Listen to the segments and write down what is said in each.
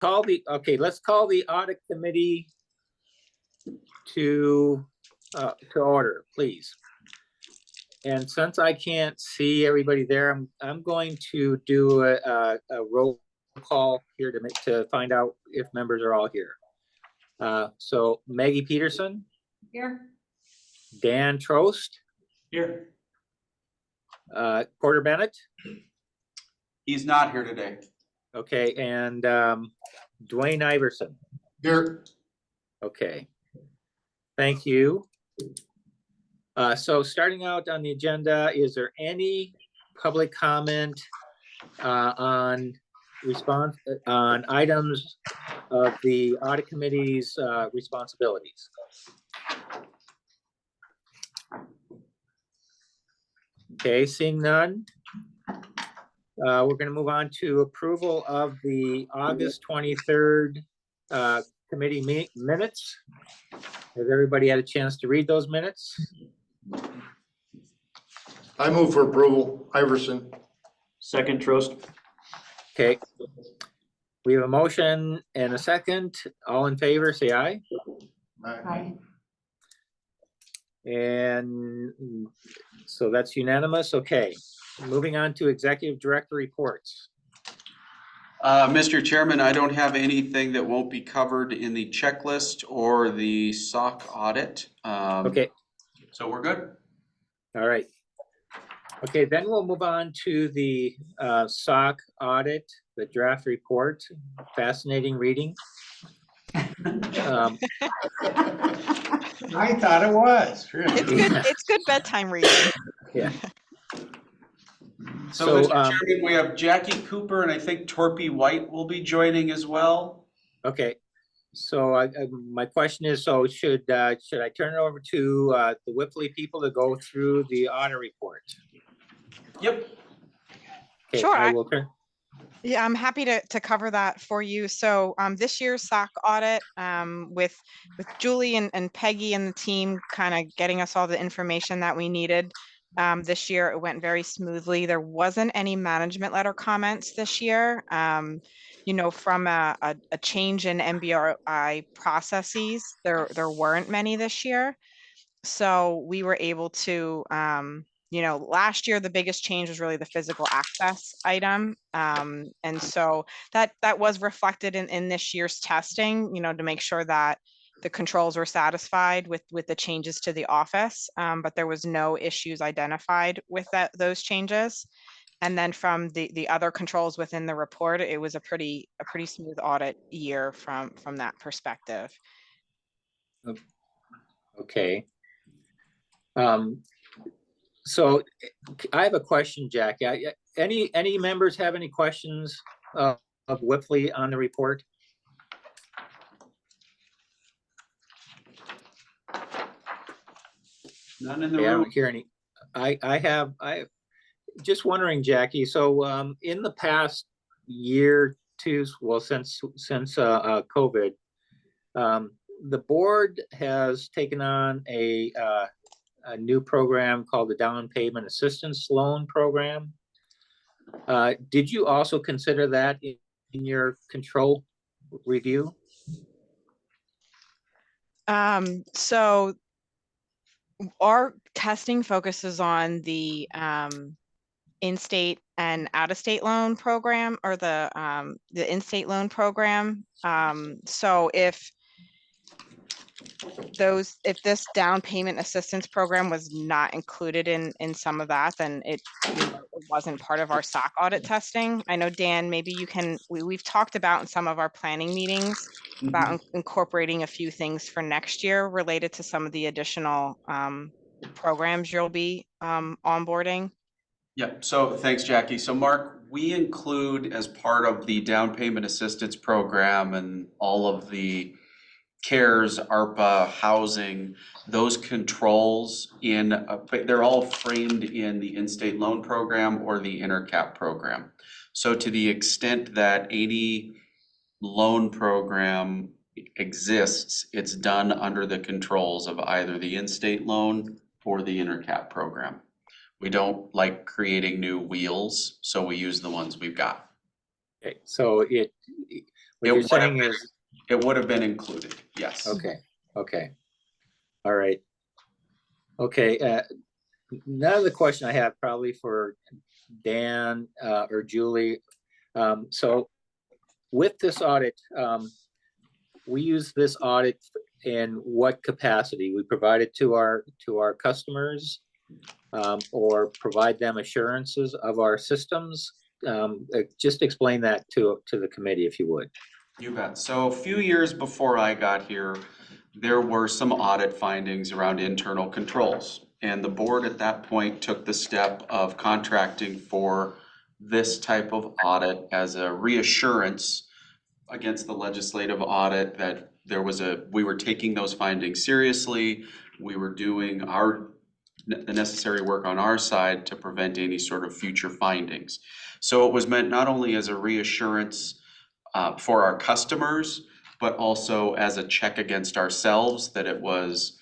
let's call the audit committee to order, please. And since I can't see everybody there, I'm going to do a roll call here to find out if members are all here. So Maggie Peterson. Here. Dan Trost. Here. Porter Bennett. He's not here today. Okay, and Dwayne Iverson. Here. Okay, thank you. So starting out on the agenda, is there any public comment on items of the audit committee's responsibilities? Okay, seeing none. We're going to move on to approval of the August 23rd committee minutes. Has everybody had a chance to read those minutes? I move for approval. Iverson. Second, Trost. Okay. We have a motion and a second. All in favor, say aye. Aye. And so that's unanimous. Okay. Moving on to executive director reports. Mr. Chairman, I don't have anything that won't be covered in the checklist or the SOC audit. Okay. So we're good. All right. Okay, then we'll move on to the SOC audit, the draft report. Fascinating reading. I thought it was. Really. It's good. It's good bedtime reading. Yeah. So Mr. Chairman, we have Jackie Cooper and I think Torpy White will be joining as well. Okay. So my question is, so should I turn it over to the Whippley people to go through the audit report? Yep. Okay, Sure. I will turn. Yeah, I'm happy to cover that for you. So this year's SOC audit with Julie and Peggy and the team kind of getting us all the information that we needed. This year it went very smoothly. There wasn't any management letter comments this year. You know, from a change in MBRI processes, there weren't many this year. So we were able to, you know, last year the biggest change was really the physical access item. And so that was reflected in this year's testing, you know, to make sure that the controls were satisfied with the changes to the office, but there was no issues identified with those changes. And then from the other controls within the report, it was a pretty smooth audit year from that perspective. Okay. So I have a question, Jackie. Any members have any questions of Whippley on the report? None in the Okay, I room. don't hear any. I just wondering, Jackie. So in the past year, well, since COVID, the board has taken on a new program called the Down Payment Assistance Loan Program. Did you also consider that in your control review? So our testing focuses on the in-state and out-of-state loan program, or the in-state loan program. So if this down payment assistance program was not included in some of that, then it wasn't part of our SOC audit testing. I know, Dan, maybe you can, we've talked about in some of our planning meetings about incorporating a few things for next year related to some of the additional programs you'll be onboarding. Yep. So thanks, Jackie. So Mark, we include as part of the down payment assistance program and all of the CARES, ARPA, housing, those controls they're all framed in the in-state loan program or the intercap program. So to the extent that any loan program exists, it's done under the controls of either the in-state loan or the intercap program. We don't like creating new wheels, so we use the ones we've got. Okay, so It you're would have saying been- is, It would have been included, yes. okay, okay. All right. Okay, another question I have probably for Dan or Julie. So with this audit, we use this audit in what capacity? We provide it to our customers or provide them assurances of our systems? Just explain that to the committee if you would. You bet. So a few years before I got here, there were some audit findings around internal controls. And the board at that point took the step of contracting for this type of audit as a reassurance against the legislative audit that we were taking those findings seriously. We were doing the necessary work on our side to prevent any sort of future findings. So it was meant not only as a reassurance for our customers, but also as a check against ourselves that it was,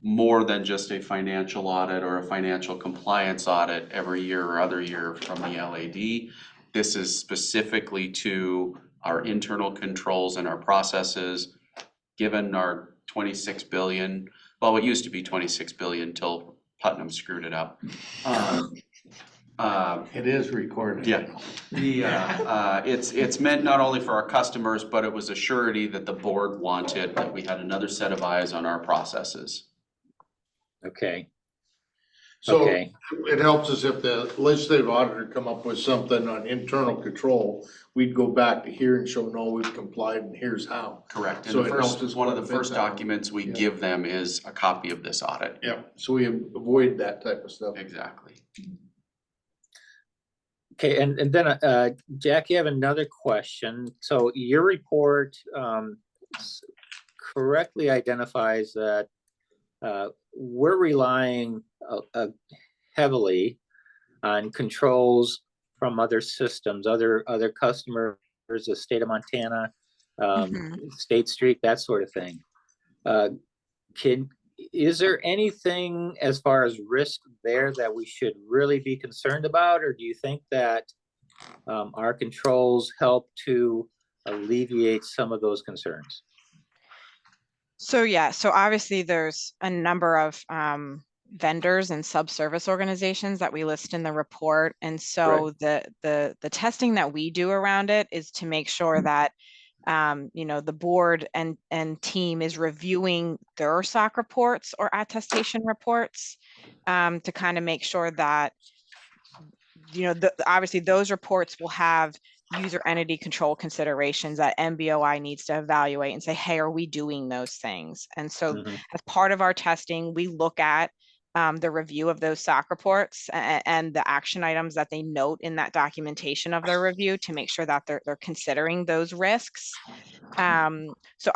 more than just a financial audit or a financial compliance audit every year or other year from the LAD. This is specifically to our internal controls and our processes, given our 26 billion, well, it used to be 26 billion till Putnam screwed it up. It is recorded. Yeah, it's meant not only for our customers, but it was a surety that the board wanted, that we had another set of eyes on our processes. Okay, So okay, it helps us if the legislative auditor come up with something on internal control, we'd go back to here and show, no, we've complied and here's how. Correct, and So the it helps first, us one of the quite a bit first that way. documents we Yeah. give them is a copy of this audit. Yep, so we avoid that type of stuff. Exactly. okay, and then Jackie, I have another question. So your report correctly identifies that we're relying heavily on controls from other systems, other customers, the state of Montana, State Street, that sort of thing. Is there anything as far as risk there that we should really be concerned about, or do you think that our controls help to alleviate some of those concerns? So yeah, so obviously there's a number of vendors and subservice organizations that we list in the report. And so the testing that we do around it is to make sure that the board and team is reviewing their SOC reports or attestation reports to kind of make sure that obviously those reports will have user entity control considerations that MBOI needs to evaluate and say, hey, are we doing those things? And so as part of our testing, we look at the review of those SOC reports and the action items that they note in that documentation of their review to make sure that they're considering those risks. So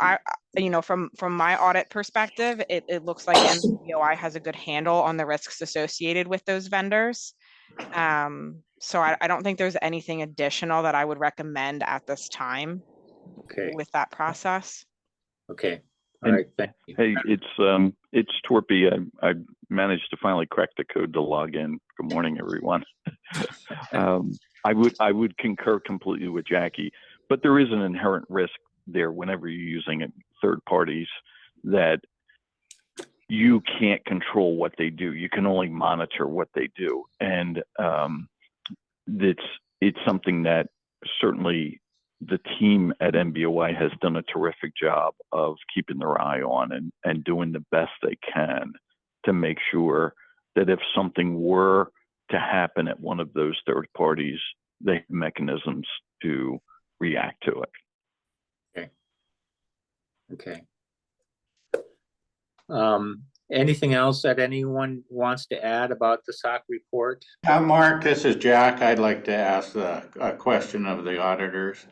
from my audit perspective, it looks like MBOI has a good handle on the risks associated with those vendors. So I don't think there's anything additional that I would recommend at this time with that process. Okay. All right. Thank you. Hey, it's Torpy. I managed to finally crack the code to log in. Good morning, everyone. I would concur completely with Jackie, but there is an inherent risk there whenever you're using third parties that you can't control what they do. You can only monitor what they do, and it's something that certainly the team at MBOI has done a terrific job of keeping their eye on and doing the best they can to make sure that if something were to happen at one of those third parties, they have mechanisms to react to it. Okay. Anything else that anyone wants to add about the SOC report? Mark, this is Jack. I'd like to ask a question of the auditors.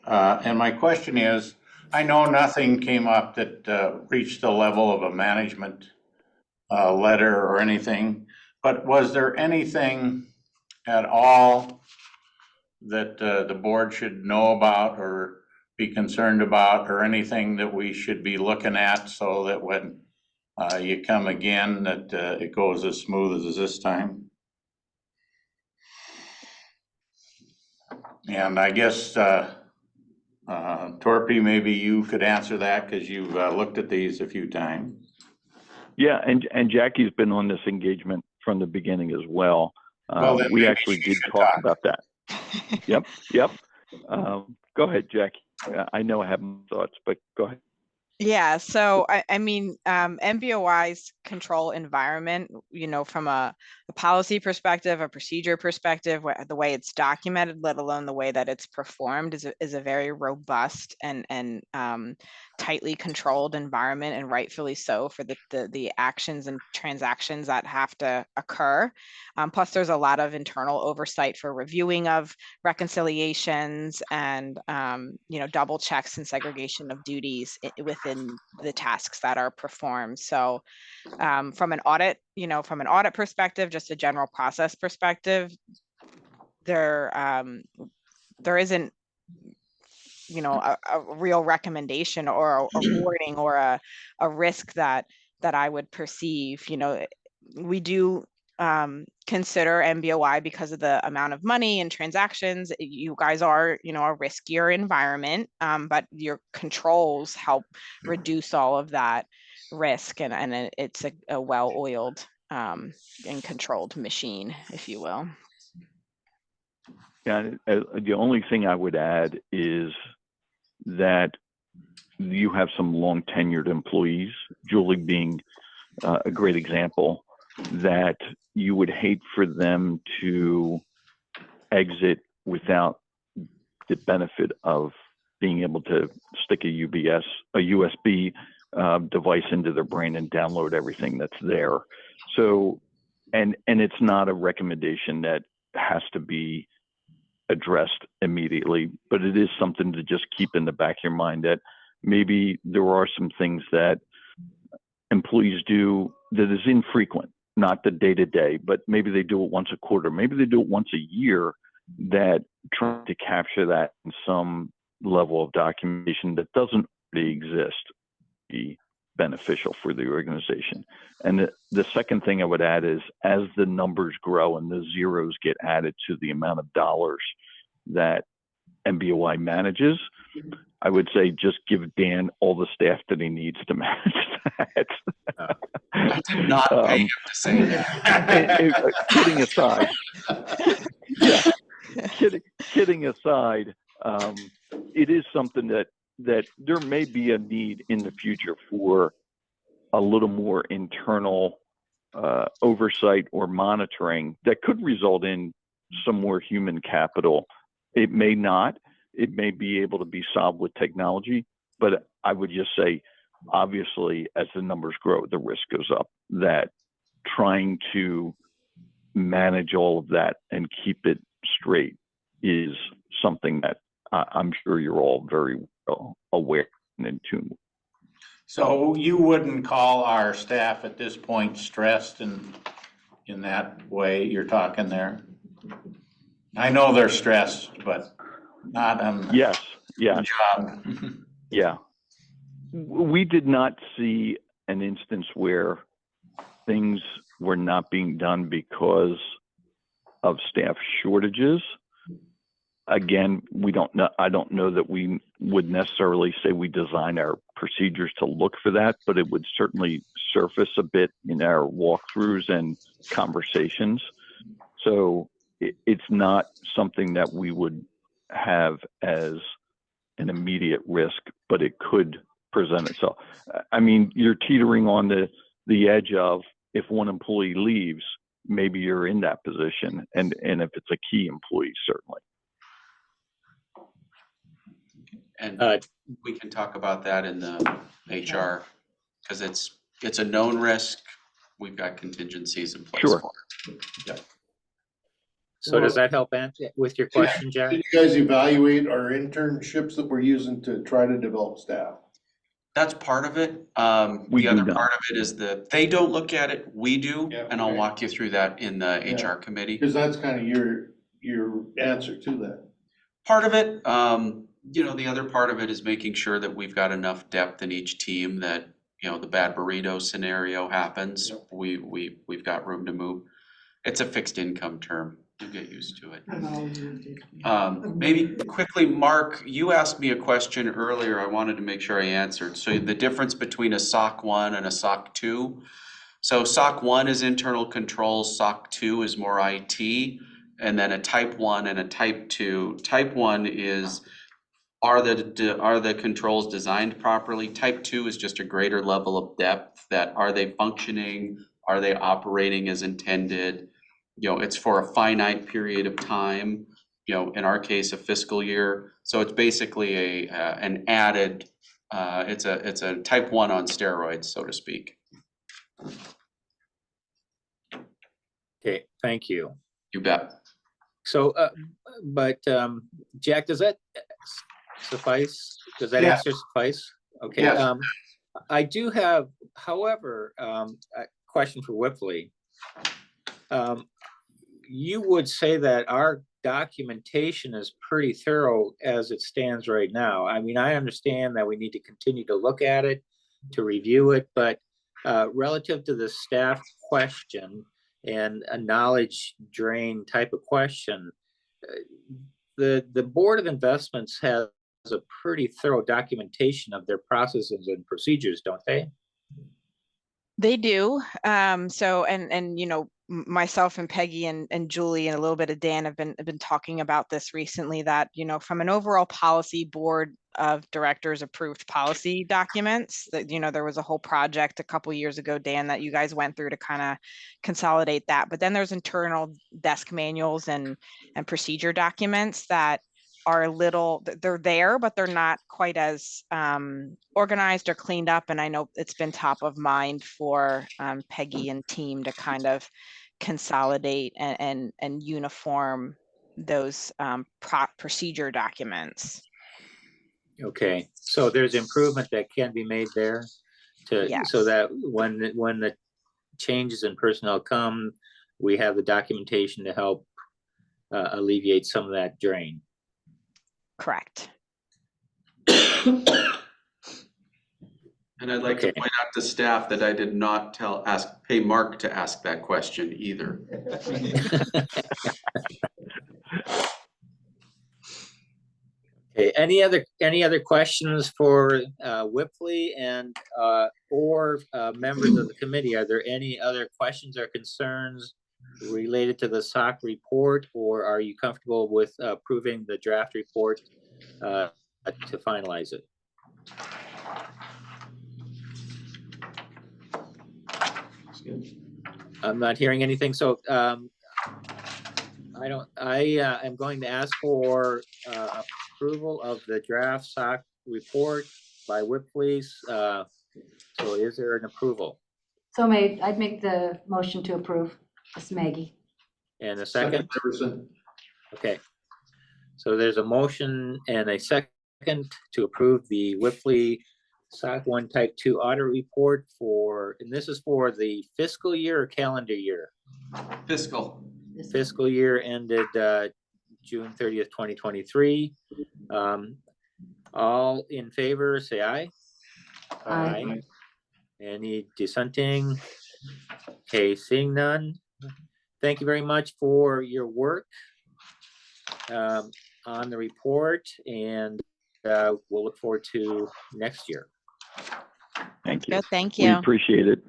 And my question is, I know nothing came up that reached the level of a management letter or anything, but was there anything at all that the board should know about or be concerned about, or anything that we should be looking at so that when you come again, that it goes as smooth as this time? And I guess Torpy, maybe you could answer that because you've looked at these a few times. Yeah, and Jackie's been on this engagement from the beginning as well. Well, then We maybe actually she did should talk talk. about that. Yep. Go ahead, Jackie. I know I have my thoughts, but go ahead. Yeah, so I mean, MBOI's control environment, from a policy perspective, a procedure perspective, the way it's documented, let alone the way that it's performed, is a very robust and tightly controlled environment, and rightfully so for the actions and transactions that have to occur. Plus, there's a lot of internal oversight for reviewing of reconciliations and double checks and segregation of duties within the tasks that are performed. So from an audit perspective, just a general process perspective, there isn't a real recommendation or a warning or a risk that I would perceive. We do consider MBOI because of the amount of money and transactions. You guys are, a riskier environment, but your controls help reduce all of that risk, and it's a well-oiled and controlled machine, if you will. Yeah, the only thing I would add is that you have some long tenured employees, Julie being a great example, that you would hate for them to exit without the benefit of being able to stick a USB device into their brain and download everything that's there. So, and it's not a recommendation that has to be addressed immediately, but it is something to just keep in the back of your mind that maybe there are some things that employees do that is infrequent, not the day-to-day, but maybe they do it once a quarter, maybe they do it once a year, that trying to capture that in some level of documentation that doesn't really exist be beneficial for the organization. And the second thing I would add is, as the numbers grow and the zeros get added to the amount of dollars that MBOI manages, I would say just give Dan all the staff that he needs to manage that. I did not pay him to say that. Kidding aside, yeah, kidding aside, it is something that there may be a need in the future for a little more internal oversight or monitoring that could result in some more human capital. It may not. It may be able to be solved with technology, but I would just say, obviously, as the numbers grow, the risk goes up. That trying to manage all of that and keep it straight is something that I'm sure you're all very well aware and in tune with. So you wouldn't call our staff at this point stressed in that way you're talking there? I know they're stressed, but not on Yes. the job. Yeah. We did not see an instance where things were not being done because of staff shortages. Again, we don't know. I don't know that we would necessarily say we design our procedures to look for that, but it would certainly surface a bit in our walkthroughs and conversations. So it's not something that we would have as an immediate risk, but it could present itself. I mean, you're teetering on the edge of, if one employee leaves, maybe you're in that position, and if it's a key employee, certainly. And we can talk about that in the HR, because it's a known risk. We've got contingencies in place Sure. for it. Yep. So does that help answer with your question, Jack? Did you guys evaluate our internships that we're using to try to develop staff? That's part of it. We The do other not. part of it is they don't look at it, we do, Yeah, and I'll right. walk you through that in the Yeah. HR committee. Because that's kind of your answer to that. Part of it, the other part of it is making sure that we've got enough depth in each team that, the bad burrito scenario happens. Yep. We've got room to move. It's a fixed income term. You'll get used to it. I'm always used to. Maybe quickly, Mark, you asked me a question earlier I wanted to make sure I answered. So the difference between a SOC 1 and a SOC 2. So SOC 1 is internal controls, SOC 2 is more IT, and then a type 1 and a type 2. Type 1 is, are the controls designed properly? Type 2 is just a greater level of depth, that are they functioning? Are they operating as intended? You know, it's for a finite period of time, you know, in our case, a fiscal year. So it's basically an added, it's a type 1 on steroids, so to speak. Okay, thank you. You bet. So, Jack, does that suffice? Does that Yes. answer suffice? Okay. Yes. I do have, however, a question for Whipley. You would say that our documentation is pretty thorough as it stands right now. I mean, I understand that we need to continue to look at it, to review it, but relative to the staff question and a knowledge drain type of question, the Board of Investments has a pretty thorough documentation of their processes and procedures, don't they? They do. So, and you know, myself and Peggy and Julie and a little bit of Dan have been talking about this recently, that, you know, from an overall policy, Board of Directors approved policy documents, that, you know, there was a whole project a couple years ago, Dan, that you guys went through to kind of consolidate that. But then there's internal desk manuals and procedure documents that are a little, they're there, but they're not quite as organized or cleaned up. And I know it's been top of mind for Peggy and team to kind of consolidate and uniform those procedure documents. Okay, so there's improvement that can be made there to, Yes. so that when the changes in personnel come, we have the documentation to help alleviate some of that drain. Correct. And I'd like to Okay. point out to staff that I did not pay Mark to ask that question either. Okay, any other questions for Whipley and or members of the committee? Are there any other questions or concerns related to the SOC report, or are you comfortable with approving the draft report to finalize it? I'm not hearing anything, so I am going to ask for approval of the draft SOC report by Whipley. So is there an approval? So I'd make the motion to approve. This is Maggie. And a second? Jefferson. Okay. So there's a motion and a second to approve the Whipley SOC 1 Type 2 audit report and this is for the fiscal year or calendar year? Fiscal. Fiscal year ended June 30th, 2023. All in favor, say aye. Aye. Any dissenting? Okay, seeing none. Thank you very much for your work on the report, and we'll look forward to next year. Thank you. Good, thank We you. appreciate it.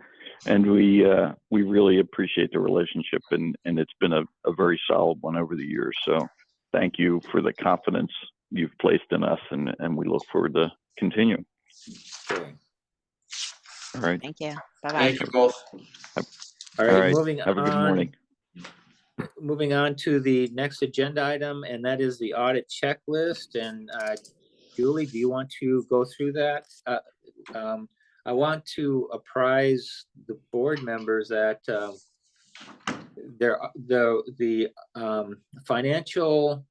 And we really appreciate the relationship, and it's been a very solid one over the years. So thank you for the confidence you've placed in us, and we look forward to continuing. Okay. All right. Thank you. Bye-bye. Thank you both. All All right, right. moving Have a good morning. Moving on to the next agenda item, and that is the audit checklist. And Julie, do you want to go through that? I want to apprise the board members that the financial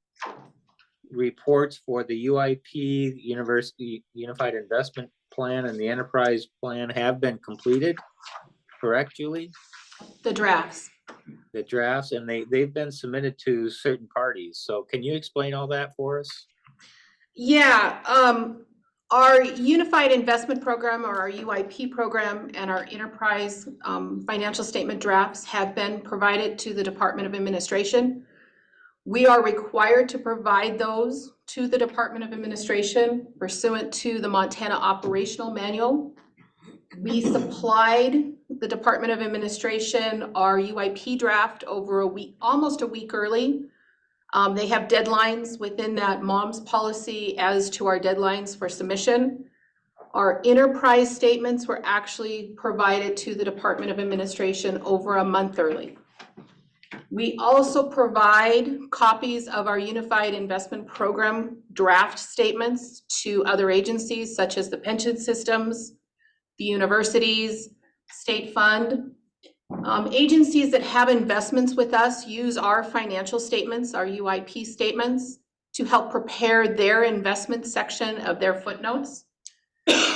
reports for the UIP, University Unified Investment Plan, and the Enterprise Plan have been completed. Correct, Julie? The drafts. The drafts, and they've been submitted to certain parties. So can you explain all that for us? Yeah, our Unified Investment Program, or our UIP program, and our enterprise financial statement drafts have been provided to the Department of Administration. We are required to provide those to the Department of Administration pursuant to the Montana Operational Manual. We supplied the Department of Administration our UIP draft over a week, almost a week early. They have deadlines within that MOMS policy as to our deadlines for submission. Our enterprise statements were actually provided to the Department of Administration over a month early. We also provide copies of our Unified Investment Program draft statements to other agencies such as the pension systems, the universities, state fund. Agencies that have investments with us use our financial statements, our UIP statements, to help prepare their investment section of their footnotes.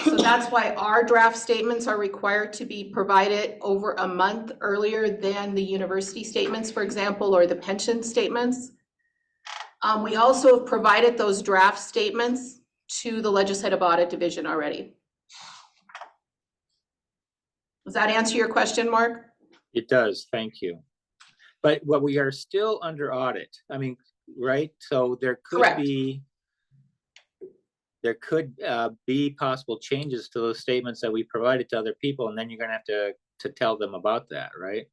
So that's why our draft statements are required to be provided over a month earlier than the university statements, for example, or the pension statements. We also have provided those draft statements to the Legislative Audit Division already. Does that answer your question, Mark? It does, thank you. But what we are still under audit, I mean, right? So there could Correct. be possible changes to those statements that we provided to other people, and then you're gonna have to tell them about that, right?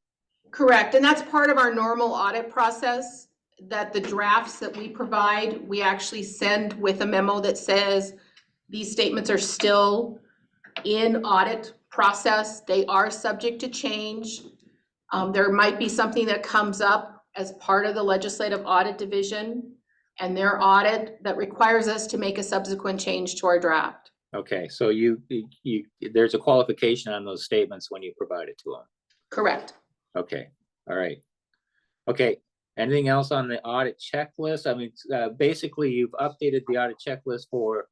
Correct, and that's part of our normal audit process, that the drafts that we provide, we actually send with a memo that says these statements are still in audit process. They are subject to change. There might be something that comes up as part of the Legislative Audit Division and their audit that requires us to make a subsequent change to our draft. Okay, so there's a qualification on those statements when you provide it to them. Correct. Okay, all right. Okay, anything else on the audit checklist? I mean, basically you've updated the audit checklist for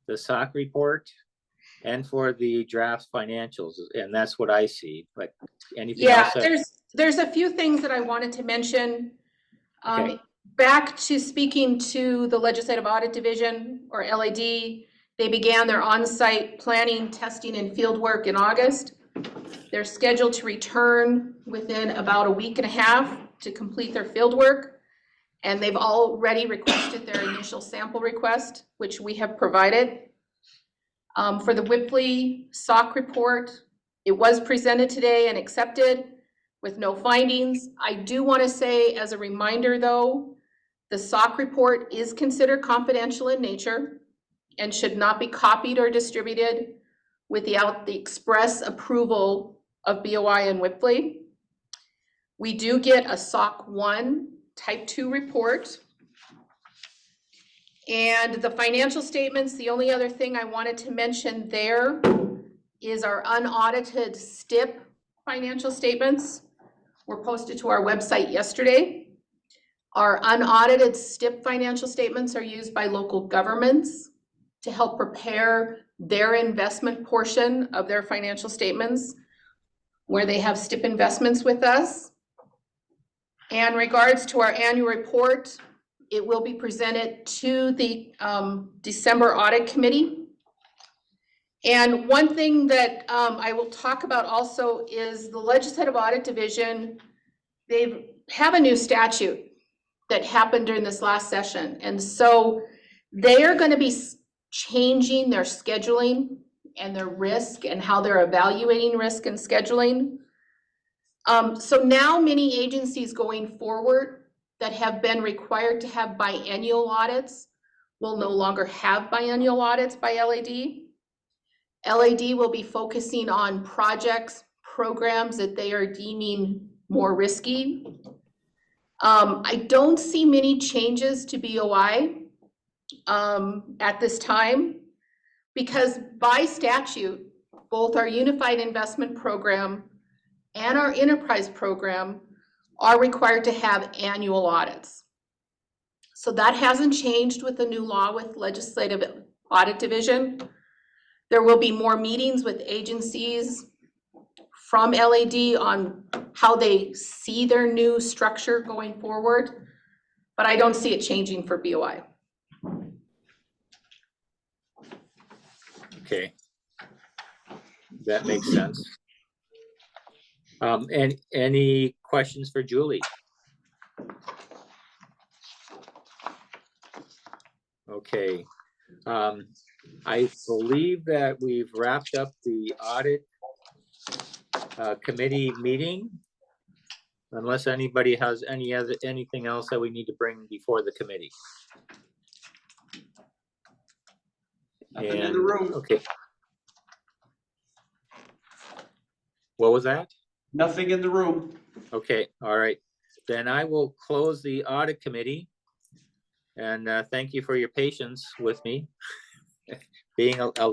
the SOC report and for the draft financials, and that's what I see, but anything Yeah, else? there's a few things that I wanted to mention. Okay. Back to speaking to the Legislative Audit Division, or LAD, they began their on-site planning, testing, and field work in August. They're scheduled to return within about a week and a half to complete their field work. And they've already requested their initial sample request, which we have provided. For the Whipley SOC report, it was presented today and accepted with no findings. I do want to say, as a reminder though, the SOC report is considered confidential in nature and should not be copied or distributed without the express approval of BOI and Whipley. We do get a SOC 1 Type 2 report. And the financial statements, the only other thing I wanted to mention there is our unaudited STIP financial statements were posted to our website yesterday. Our unaudited STIP financial statements are used by local governments to help prepare their investment portion of their financial statements where they have STIP investments with us. And regards to our annual report, it will be presented to the December Audit Committee. And one thing that I will talk about also is the Legislative Audit Division. They have a new statute that happened during this last session. And so they are going to be changing their scheduling and their risk and how they're evaluating risk and scheduling. So now many agencies going forward that have been required to have biannual audits will no longer have biannual audits by LAD. LAD will be focusing on projects, programs that they are deeming more risky. I don't see many changes to BOI at this time because by statute, both our Unified Investment Program and our Enterprise Program are required to have annual audits. So that hasn't changed with the new law with Legislative Audit Division. There will be more meetings with agencies from LAD on how they see their new structure going forward, but I don't see it changing for BOI. Okay. That makes sense. And any questions for Julie? Okay. I believe that we've wrapped up the audit committee meeting. Unless anybody has anything else that we need to bring before the committee. Nothing in the And, room. okay. What was that? Nothing in the room. Okay, all right. Then I will close the audit committee. And thank you for your patience with me being a